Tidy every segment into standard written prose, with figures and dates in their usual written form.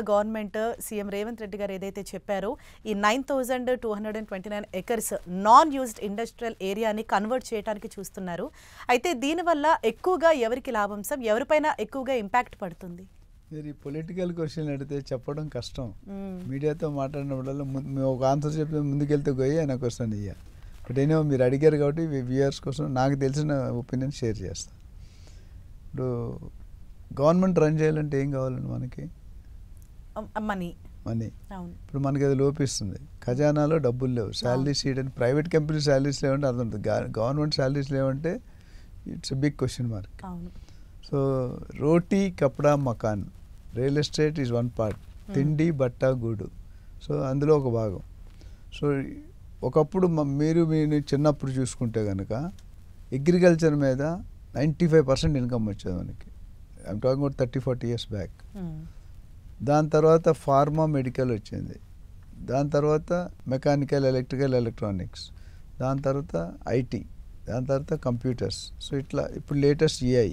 Government CM Revanth Reddy గారు ఏదైతే చెప్పారో ఈ 9229 ఎకర్స్ నాన్ యూజ్డ్ ఇండస్ట్రియల్ ఏరియాని కన్వర్ట్ చేయడానికి చూస్తున్నారు. అయితే దీనివల్ల ఎక్కువగా ఎవరికి లాభంసం, ఎవరిపైన ఎక్కువగా ఇంపాక్ట్ పడుతుంది? మీరు పొలిటికల్ క్వశ్చన్ అడిగితే చెప్పడం కష్టం. మీడియాతో మాట్లాడినప్పుడల్లా ఒక ఆన్సర్ చెప్పి ముందుకెళ్తే పోయి ఆయన క్వశ్చన్ ఇయ్య. బట్ ఏమో మీరు అడిగారు కాబట్టి వ్యూయర్స్ కోసం నాకు తెలిసిన ఒపీనియన్ షేర్ చేస్తాను. ఇప్పుడు గవర్నమెంట్ రన్ చేయాలంటే ఏం కావాలండి మనకి? మనీ. ఇప్పుడు మనకి అది లోపిస్తుంది. ఖజానాలో డబ్బులు లేవు, శాలరీస్ ఇవ్వడానికి. ప్రైవేట్ కంపెనీ శాలరీస్ లేవంటే అర్థం ఉంటుంది, గవర్నమెంట్ శాలరీస్ లేవంటే it's a big question mark. So roti kapda makaan, real estate is one part, తిండి బట్ట గూడు, సో అందులో ఒక భాగం. సో ఒకప్పుడు మీరు చిన్నప్పుడు చూసుకుంటే కనుక అగ్రికల్చర్ మీద 95% ఇన్కమ్ వచ్చేది మనకి. I'm talking about 30-40 years back. దాని తర్వాత ఫార్మా, మెడికల్ వచ్చింది. దాని తర్వాత మెకానికల్, ఎలక్ట్రికల్, ఎలక్ట్రానిక్స్, దాని తర్వాత ఐటీ, దాని తర్వాత కంప్యూటర్స్. సో ఇట్లా ఇప్పుడు లేటెస్ట్ ఏఐ,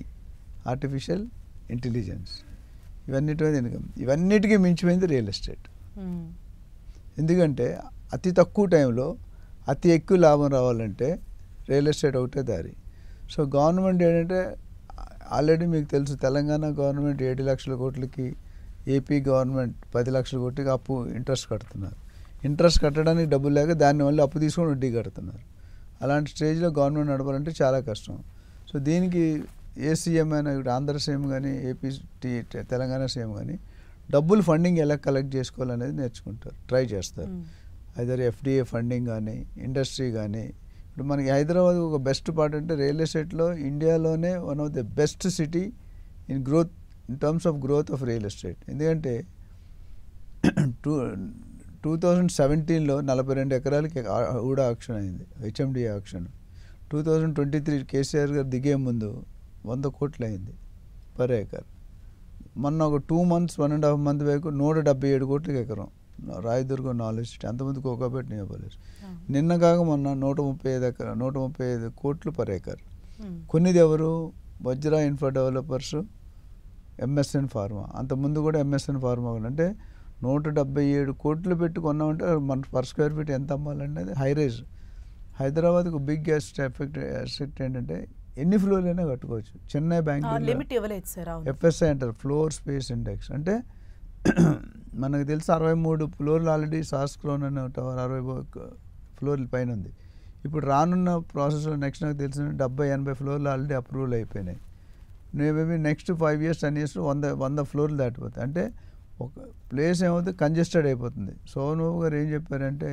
ఆర్టిఫిషియల్ ఇంటెలిజెన్స్, ఇవన్నిటి మీద ఇన్కమ్. ఇవన్నిటికీ మించిపోయింది రియల్ ఎస్టేట్. ఎందుకంటే అతి తక్కువ టైంలో అతి ఎక్కువ లాభం రావాలంటే రియల్ ఎస్టేట్ ఒకటే దారి. సో గవర్నమెంట్ ఏంటంటే ఆల్రెడీ మీకు తెలుసు, తెలంగాణ గవర్నమెంట్ 7 లక్షల కోట్లకి, ఏపీ గవర్నమెంట్ 10 లక్షల కోట్లకి అప్పు ఇంట్రెస్ట్ కడుతున్నారు. ఇంట్రెస్ట్ కట్టడానికి డబ్బులు లేక దాన్ని మళ్ళీ అప్పు తీసుకొని వడ్డీ కడుతున్నారు. అలాంటి స్టేజ్లో గవర్నమెంట్ నడపాలంటే చాలా కష్టం. సో దీనికి ఏ సీఎం అయినా, ఇప్పుడు ఆంధ్ర సీఎం కానీ, ఏపీ తెలంగాణ సీఎం కానీ డబ్బులు ఫండింగ్ ఎలా కలెక్ట్ చేసుకోవాలనేది నేర్చుకుంటారు, ట్రై చేస్తారు. ఐదర్ ఎఫ్డిఏ ఫండింగ్ కానీ, ఇండస్ట్రీ కానీ. ఇప్పుడు మనకి హైదరాబాద్ ఒక బెస్ట్ పార్ట్ అంటే రియల్ ఎస్టేట్లో ఇండియాలోనే one of the best city in growth, in terms of growth of real estate. ఎందుకంటే 2017లో 42 ఎకరాలకి ఊడా ఆక్షన్ అయింది, హెచ్ఎండిఏ ఆక్షన్. 2023 కేసీఆర్ గారు దిగే ముందు 100 కోట్లు అయింది పర్ ఏకర్. మొన్న ఒక 2 months 1.5 months వరకు 177 కోట్లకి ఎకరం రాయదుర్గం నాలెడ్జ్ సిటీ, అంతమంది కోకాపేట నియోజకవర్గం. నిన్న కాక మొన్న 135 కోట్లు పర్ ఏకర్. కొన్నిది ఎవరు? Vajra infra developers, MSN pharma. అంతకుముందు కూడా ఎంఎస్ఎన్ ఫార్మా అంటే 177 కోట్లు పెట్టి కొన్నామంటే మన పర్ స్క్వేర్ ఫీట్ ఎంత అమ్మాలంటే అది హై రైజ్. హైదరాబాద్కు బిగ్ అసెట్ ఏంటంటే ఎన్ని ఫ్లోర్లు అయినా కట్టుకోవచ్చు. చెన్నై, బెంగళూరు ఎఫ్ఎస్ఐ అంటారు, ఫ్లోర్ స్పేస్ ఇండెక్స్. అంటే మనకు తెలిసి 63 ఫ్లోర్లు ఆల్రెడీ సాస్క్రోన్ అనే టవర్ 60 ఫ్లోర్ల పైన ఉంది. ఇప్పుడు రానున్న ప్రాసెస్లో నెక్స్ట్ నాకు తెలిసిన 70-80 ఫ్లోర్లు ఆల్రెడీ అప్రూవల్ అయిపోయినాయి. మేబీ నెక్స్ట్ 5 years 10 years 100 ఫ్లోర్లు దాటిపోతాయి. అంటే ఒక ప్లేస్ ఏమవుతుంది, కంజెస్టెడ్ అయిపోతుంది. సోమబాబు గారు ఏం చెప్పారంటే,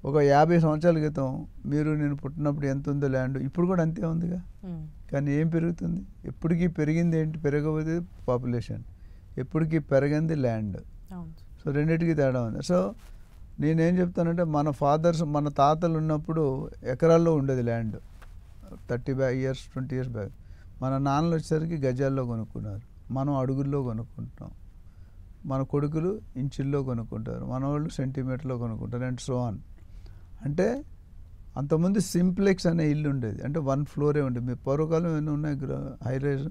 ఒక 50 సంవత్సరాల క్రితం మీరు నేను పుట్టినప్పుడు ఎంత ఉందో ల్యాండ్, ఇప్పుడు కూడా అంతే ఉందిగా. కానీ ఏం పెరుగుతుంది? ఎప్పటికీ పెరిగింది ఏంటి? పెరగబోతే పాపులేషన్, ఎప్పటికీ పెరగింది ల్యాండ్. సో రెండింటికి తేడా ఉంది. సో నేనేం చెప్తానంటే, మన తాతలు ఉన్నప్పుడు ఎకరాల్లో ఉండేది ల్యాండ్ 30 years 20 years బ్యాక్. మన నాన్నలు వచ్చేసరికి గజాల్లో కొనుక్కున్నారు, మనం అడుగుల్లో కొనుక్కుంటాం, మన కొడుకులు ఇంచుల్లో కొనుక్కుంటారు, మన వాళ్ళు సెంటీమీటర్లో కొనుక్కుంటారు, అండ్ సో ఆన్. అంటే అంతకుముందు సింప్లెక్స్ అనే ఇల్లు ఉండేది, అంటే 1 floor ఉండేది. మీ పూర్వకాలం ఏమైనా ఉన్నాయి హై రైజ్?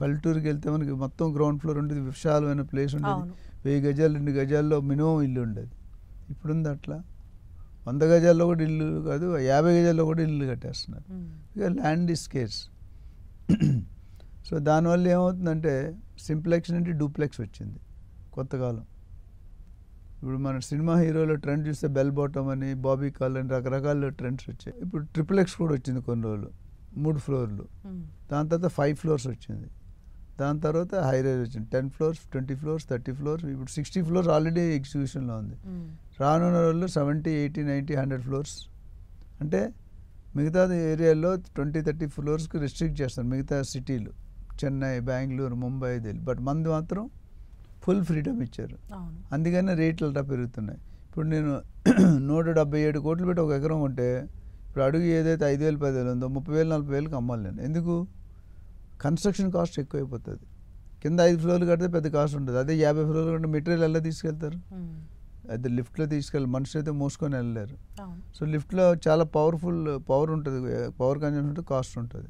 పల్లెటూరుకి వెళ్తే మనకి మొత్తం గ్రౌండ్ ఫ్లోర్ ఉండేది, విశాలమైన ప్లేస్ ఉండేది, 1000 గజాలు 2 గజాల్లో మినిమం ఇల్లు ఉండేది. ఇప్పుడుంది అట్లా 100 గజాల్లో కూడా ఇల్లు కాదు, 50 గజాల్లో కూడా ఇల్లు కట్టేస్తున్నారు. ఇక ల్యాండ్ ఇస్ స్కేర్స్. సో దానివల్ల ఏమవుతుందంటే సింప్లెక్స్ నుండి డూప్లెక్స్ వచ్చింది కొత్తకాలం. ఇప్పుడు మన సినిమా హీరోలో ట్రెండ్ చూస్తే బెల్ బాటమ్ అని, బాబీ కాల్ అని రకరకాల ట్రెండ్స్ వచ్చాయి. ఇప్పుడు ట్రిపుల్ఎక్స్ కూడా వచ్చింది కొన్ని రోజులు, 3 ఫ్లోర్లు. దాని తర్వాత 5 floors వచ్చింది. దాని తర్వాత హై రైజ్ వచ్చింది, 10 floors 20 floors 30 floors. ఇప్పుడు 60 floors ఆల్రెడీ ఎగ్జిక్యూషన్లో ఉంది. రానున్న రోజుల్లో 70 80 90 100 floors. అంటే మిగతా ఏరియాల్లో 20-30 ఫ్లోర్స్కి రెస్ట్రిక్ట్ చేస్తారు మిగతా సిటీలు, చెన్నై, బెంగళూరు, ముంబై, ఢిల్లీ. బట్ మంది మాత్రం ఫుల్ ఫ్రీడమ్ ఇచ్చారు, అందుకనే రేట్లు అలా పెరుగుతున్నాయి. ఇప్పుడు నేను 177 కోట్లు పెట్టి ఒక ఎకరం ఉంటే, ఇప్పుడు అడుగు ఏదైతే 5,000 10,000 ఉందో 30,000 40,000కి అమ్మాలి నేను. ఎందుకు? కన్స్ట్రక్షన్ కాస్ట్ ఎక్కువైపోతుంది. కింద 5 ఫ్లోర్లు కడితే పెద్ద కాస్ట్ ఉంటుంది. అదే 50 ఫ్లోర్లు కంటే మెటీరియల్ ఎలా తీసుకెళ్తారు? అయితే లిఫ్ట్లో తీసుకెళ్ళి, మనిషి అయితే మోసుకొని వెళ్ళలేరు. సో లిఫ్ట్లో చాలా పవర్ ఉంటుంది, పవర్ కన్జంప్షన్ ఉంటుంది, కాస్ట్ ఉంటుంది.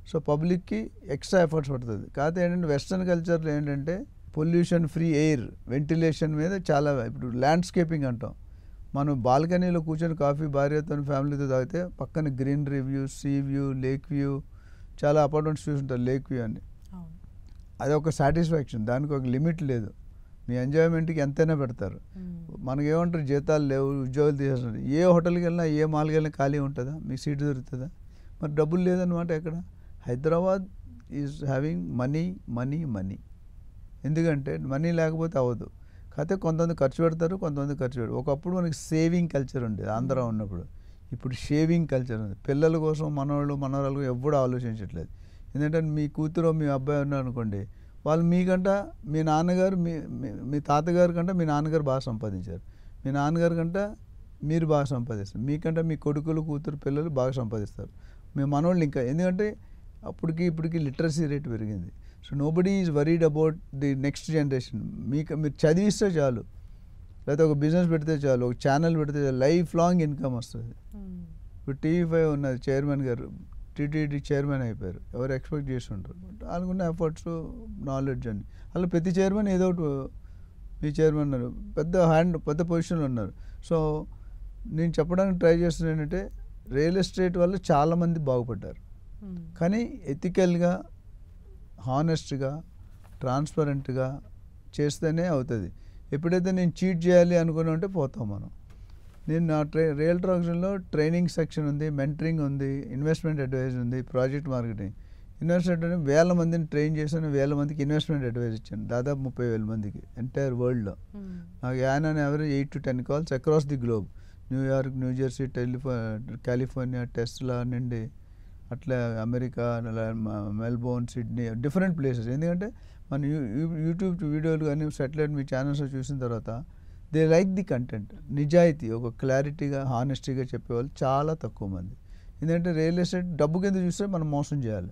సో పబ్లిక్కి ఎక్స్ట్రా ఎఫర్ట్స్ పడుతుంది. కాకపోతే ఏంటంటే వెస్ట్రన్ కల్చర్లో ఏంటంటే పొల్యూషన్ ఫ్రీ ఎయిర్, వెంటిలేషన్ మీద చాలా. ఇప్పుడు ల్యాండ్స్కేపింగ్ అంటాం, మనం బాల్కనీలో కూర్చొని కాఫీ భార్యతో ఫ్యామిలీతో తాగితే పక్కన greenery view, see view, lake view, చాలా అపార్ట్మెంట్స్ చూసుంటారు లేక్ వ్యూ అని. అది ఒక సాటిస్ఫాక్షన్, దానికి ఒక లిమిట్ లేదు. మీ ఎంజాయ్మెంట్కి ఎంతైనా పెడతారు. మనకి ఏమంటారు, జీతాలు లేవు, ఉద్యోగాలు తీసేస్తున్నారు. ఏ హోటల్కి వెళ్ళినా ఏ మాల్కి వెళ్ళినా ఖాళీ ఉంటుందా, మీకు సీట్ దొరుకుతుందా? మరి డబ్బులు లేదన్నమాట. ఎక్కడ Hyderabad is having money money money. ఎందుకంటే మనీ లేకపోతే అవ్వదు. కాకపోతే కొంతమంది ఖర్చు పెడతారు, కొంతమంది ఖర్చు పెడతారు. ఒకప్పుడు మనకి సేవింగ్ కల్చర్ ఉండేది ఆంధ్ర ఉన్నప్పుడు. ఇప్పుడు షేవింగ్ కల్చర్ ఉంది. పిల్లల కోసం మనవాళ్ళు మనవరాలు ఎప్పుడూ ఆలోచించట్లేదు. ఎందుకంటే మీ కూతురు మీ అబ్బాయి ఉన్నారు అనుకోండి, వాళ్ళు మీకంట మీ నాన్నగారు మీ తాతగారి కంటే మీ నాన్నగారు బాగా సంపాదించారు, మీ నాన్నగారి కంటే మీరు బాగా సంపాదిస్తారు, మీకంటే మీ కొడుకులు కూతురు పిల్లలు బాగా సంపాదిస్తారు, మీ మనవాళ్ళు ఇంకా. ఎందుకంటే అప్పటికి ఇప్పటికి లిటరసీ రేట్ పెరిగింది. So nobody is worried about the next generation. మీరు చదివిస్తే చాలు, లేకపోతే ఒక బిజినెస్ పెడితే చాలు, ఒక ఛానల్ పెడితే చాలు, లైఫ్ లాంగ్ ఇన్కమ్ వస్తుంది. ఇప్పుడు టీవీ5 ఉన్నది, చైర్మన్ గారు టీటీడీ చైర్మన్ అయిపోయారు. ఎవరు ఎక్స్పెక్ట్ చేసి ఉంటారు? వాళ్ళకున్న ఎఫర్ట్స్, నాలెడ్జ్ అని. అలా ప్రతి చైర్మన్ ఏదో ఒకటి, మీ చైర్మన్ ఉన్నారు, పెద్ద పొజిషన్లో ఉన్నారు. సో నేను చెప్పడానికి ట్రై చేస్తున్నా ఏంటంటే, రియల్ ఎస్టేట్ వల్ల చాలామంది బాగుపడ్డారు. కానీ ఎథికల్గా, హానెస్ట్గా, ట్రాన్స్పరెంట్గా చేస్తేనే అవుతుంది. ఎప్పుడైతే నేను చీట్ చేయాలి అనుకుని ఉంటే పోతాం మనం. నేను నా రియల్టర్ ఆప్షన్లో ట్రైనింగ్ సెక్షన్ ఉంది, మెంటరింగ్ ఉంది, ఇన్వెస్ట్మెంట్ అడ్వైజ్ ఉంది, ప్రాజెక్ట్ మార్కెటింగ్. ఇన్వెస్ట్మెంట్ అంటే 1000 మందిని ట్రైన్ చేశాను, 1000 మందికి ఇన్వెస్ట్మెంట్ అడ్వైజ్ ఇచ్చాను, దాదాపు 30,000 మందికి ఎంటైర్ వరల్డ్లో. నాకు an on average 8 to 10 calls across the globe. New York, New Jersey, California, Tesla నుండి అట్లా America, Melbourne, Sydney, different places. ఎందుకంటే మన యూట్యూబ్ వీడియోలు కానీ సాటిలైట్ మీ ఛానల్స్లో చూసిన తర్వాత దే లైక్ ది కంటెంట్. నిజాయితీ, ఒక క్లారిటీగా, హానెస్టీగా చెప్పేవాళ్ళు చాలా తక్కువ మంది. ఎందుకంటే రియల్ ఎస్టేట్ డబ్బు కింద చూస్తే మనం మోసం చేయాలి.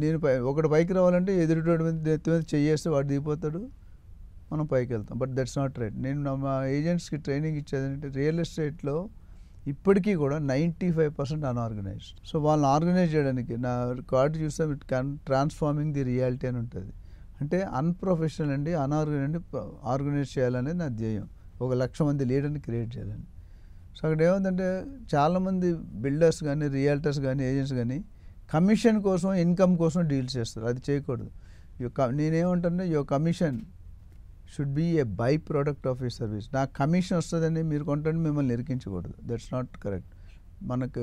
నేను ఒకటి పైకి రావాలంటే ఎదుటి మీద చెయ్యేస్తే వాడు దిగిపోతాడు, మనం పైకి వెళ్తాం. But that's not right. నేను మా ఏజెంట్స్కి ట్రైనింగ్ ఇచ్చేది అంటే, రియల్ ఎస్టేట్లో ఇప్పటికీ కూడా 95% అన్ఆర్గనైజ్డ్. సో వాళ్ళని ఆర్గనైజ్ చేయడానికి నా కార్డు చూస్తే it can transforming the reality అని ఉంటుంది. అంటే అన్ప్రొఫెషనల్ అండి, అన్ఆర్గనైజ్డ్ ఆర్గనైజ్ చేయాలనేది నా ధ్యేయం. 1,00,000 మంది లీడర్ని క్రియేట్ చేయాలని. సో అక్కడ ఏముందంటే, చాలామంది బిల్డర్స్ కానీ, రియాల్టర్స్ కానీ, ఏజెంట్స్ కానీ కమిషన్ కోసం, ఇన్కమ్ కోసం డీల్స్ చేస్తారు. అది చేయకూడదు. నేనేమంటానంటే, your commission should be a by product of ఈ సర్వీస్. నాకు కమిషన్ వస్తుందని మీరు కొంటే మిమ్మల్ని ఇరికించకూడదు. That's not correct. మనకు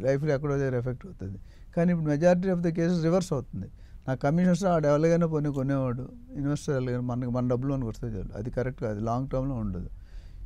లైఫ్లో ఎక్కడో దగ్గర ఎఫెక్ట్ అవుతుంది. కానీ ఇప్పుడు majority of the cases reverse అవుతుంది. నాకు కమిషన్ వస్తే ఆడు ఎవరికైనా కొనేవాడు, ఇన్వెస్టర్ ఎలాగైనా మన డబ్బులు మనకు వస్తే చాలు. అది కరెక్ట్ కాదు, లాంగ్ టర్మ్లో ఉండదు.